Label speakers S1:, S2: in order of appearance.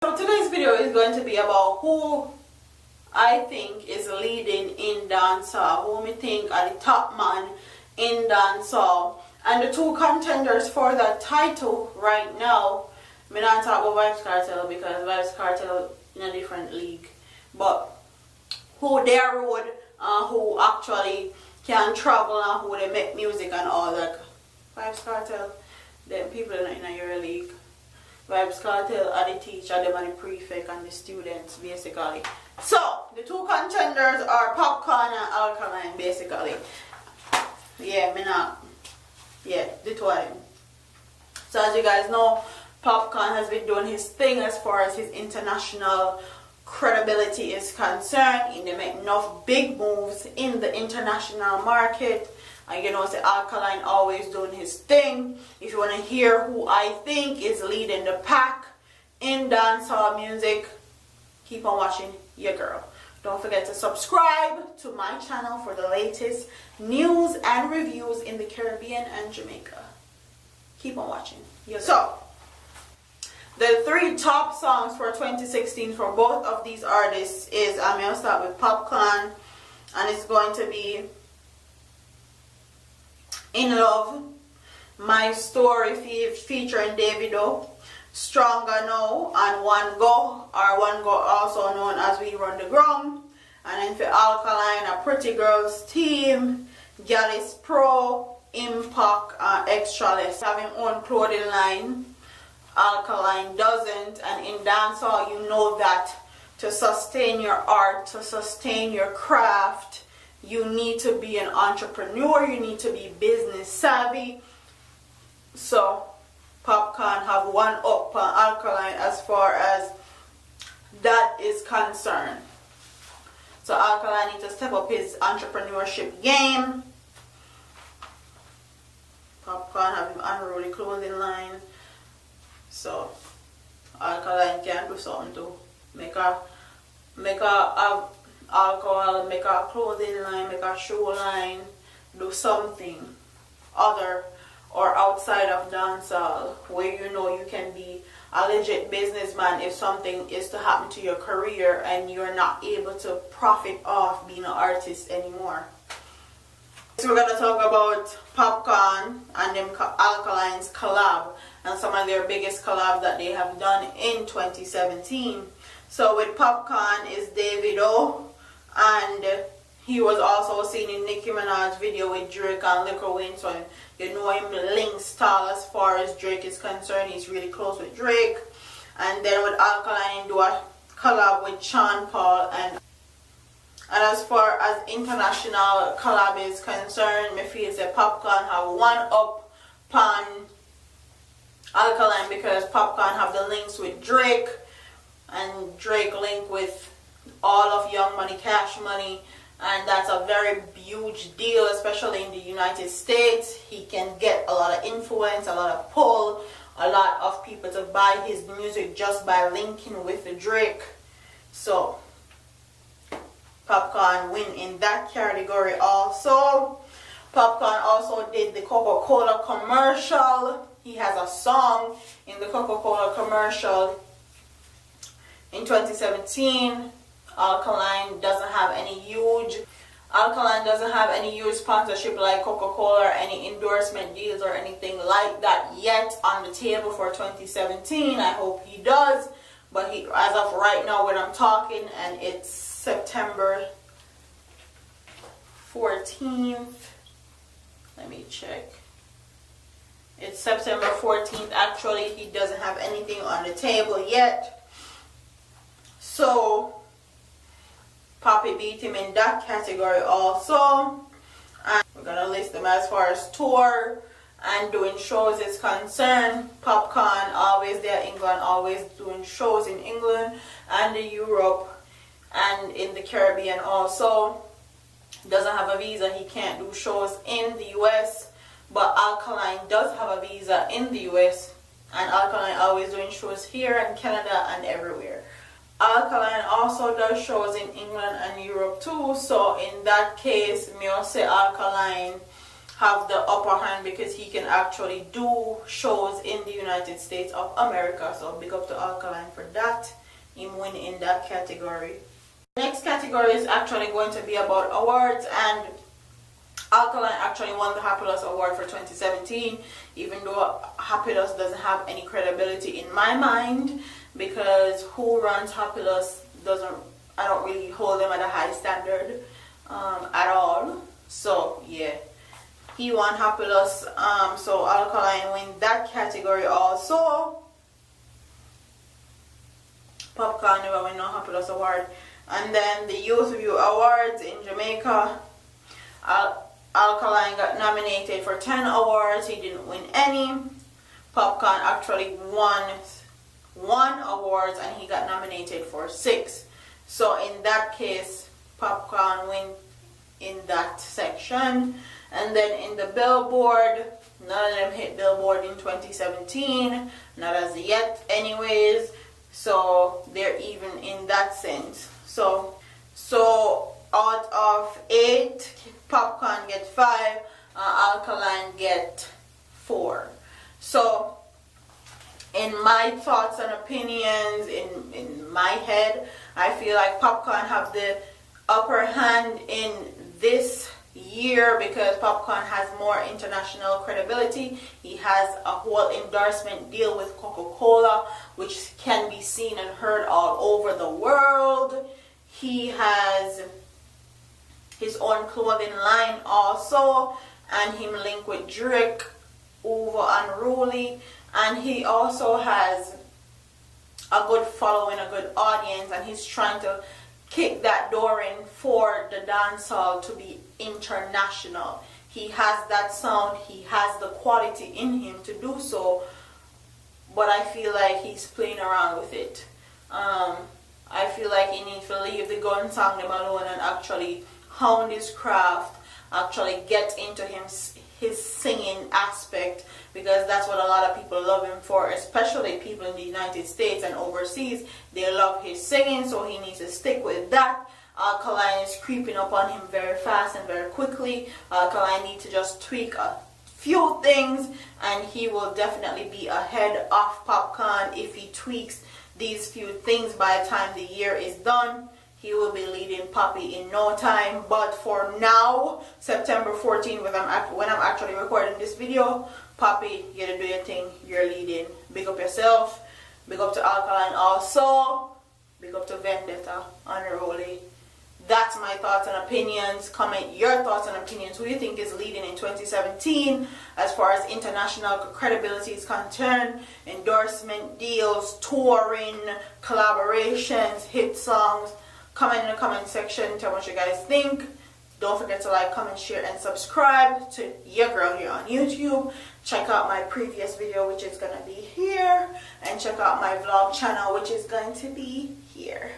S1: So today's video is going to be about who I think is leading in dancehall, who me think are the top man in dancehall. And the two contenders for that title right now, me not talk about Vybz Kartel because Vybz Kartel in a different league, but who they road, who actually can travel and who they make music and all that. Vybz Kartel, them people are not in your league. Vybz Kartel are the teacher, them are the prefect and the students basically. So the two contenders are Popcaan and Alkaline basically. Yeah, the two of them. So as you guys know, Popcaan has been doing his thing as far as his international credibility is concerned. He make enough big moves in the international market. And you know, the Alkaline always doing his thing. If you want to hear who I think is leading the pack in dancehall music, keep on watching your girl. Don't forget to subscribe to my channel for the latest news and reviews in the Caribbean and Jamaica. Keep on watching. So, the three top songs for 2016 for both of these artists is, I'm going to start with Popcaan, and it's going to be In Love, My Story featuring Davido, Stronger Now, and One Go, or One Go also known as We Run the Ground. And then for Alkaline, A Pretty Girls Team, Gallus Pro, Impact, Extraless. Having own clothing line, Alkaline doesn't. And in dancehall, you know that to sustain your art, to sustain your craft, you need to be an entrepreneur, you need to be business savvy. So Popcaan have one up on Alkaline as far as that is concerned. So Alkaline needs to step up his entrepreneurship game. Popcaan have him unruly clothing line. So Alkaline can do something to make a alcohol, make a clothing line, make a shoe line, do something other or outside of dancehall where you know you can be a legit businessman if something is to happen to your career and you're not able to profit off being an artist anymore. So we're going to talk about Popcaan and them Alkaline's collab and some of their biggest collabs that they have done in 2017. So with Popcaan is Davido, and he was also seen in Nicki Minaj's video with Drake and Lil Wayne, so you know him links tall as far as Drake is concerned. He's really close with Drake. And then with Alkaline, do a collab with Sean Paul. And as far as international collab is concerned, me feel that Popcaan have one up on Alkaline because Popcaan have the links with Drake, and Drake link with all of Young Money, Cash Money, and that's a very huge deal, especially in the United States. He can get a lot of influence, a lot of pull, a lot of people to buy his music just by linking with the Drake. So Popcaan win in that category also. Popcaan also did the Coca-Cola commercial. He has a song in the Coca-Cola commercial in 2017. Alkaline doesn't have any huge sponsorship like Coca-Cola or any endorsement deals or anything like that yet on the table for 2017. I hope he does, but he, as of right now when I'm talking, and it's September 14th, let me check. It's September 14th actually. He doesn't have anything on the table yet. So Poppy beat him in that category also. And we're going to list them as far as tour and doing shows is concerned. Popcaan always there in England, always doing shows in England and in Europe and in the Caribbean also. Doesn't have a visa, he can't do shows in the US, but Alkaline does have a visa in the US, and Alkaline always doing shows here in Canada and everywhere. Alkaline also does shows in England and Europe too, so in that case, me will say Alkaline have the upper hand because he can actually do shows in the United States of America. So big up to Alkaline for that. Him win in that category. The next category is actually going to be about awards, and Alkaline actually won the Happiness Award for 2017, even though Happiness doesn't have any credibility in my mind, because who runs Happiness doesn't, I don't really hold them at a high standard at all. So yeah, he won Happiness, so Alkaline win that category also. Popcaan never win no Happiness Award. And then the Youth View Awards in Jamaica, Alkaline got nominated for 10 awards. He didn't win any. Popcaan actually won 1 award and he got nominated for 6. So in that case, Popcaan win in that section. And then in the Billboard, none of them hit Billboard in 2017, not as yet anyways. So they're even in that sense. So out of 8, Popcaan get 5, Alkaline get 4. So in my thoughts and opinions, in my head, I feel like Popcaan have the upper hand in this year because Popcaan has more international credibility. He has a whole endorsement deal with Coca-Cola, which can be seen and heard all over the world. He has his own clothing line also, and him linked with Drake, Uva Unruly, and he also has a good following, a good audience, and he's trying to kick that door in for the dancehall to be international. He has that sound, he has the quality in him to do so, but I feel like he's playing around with it. I feel like he needs to leave the gun song them alone and actually hone his craft, actually get into his singing aspect, because that's what a lot of people love him for, especially people in the United States and overseas. They love his singing, so he needs to stick with that. Alkaline is creeping up on him very fast and very quickly. Alkaline needs to just tweak a few things and he will definitely be ahead of Popcaan if he tweaks these few things. By the time the year is done, he will be leading Poppy in no time. But for now, September 14th, when I'm actually recording this video, Poppy, you gotta do your thing. You're leading. Big up yourself. Big up to Alkaline also. Big up to Vendetta, Unruly. That's my thoughts and opinions. Comment your thoughts and opinions. Who you think is leading in 2017 as far as international credibility is concerned? Endorsement deals, touring, collaborations, hit songs. Comment in the comment section. Tell me what you guys think. Don't forget to like, comment, share, and subscribe to your girl here on YouTube. Check out my previous video, which is going to be here. And check out my vlog channel, which is going to be here.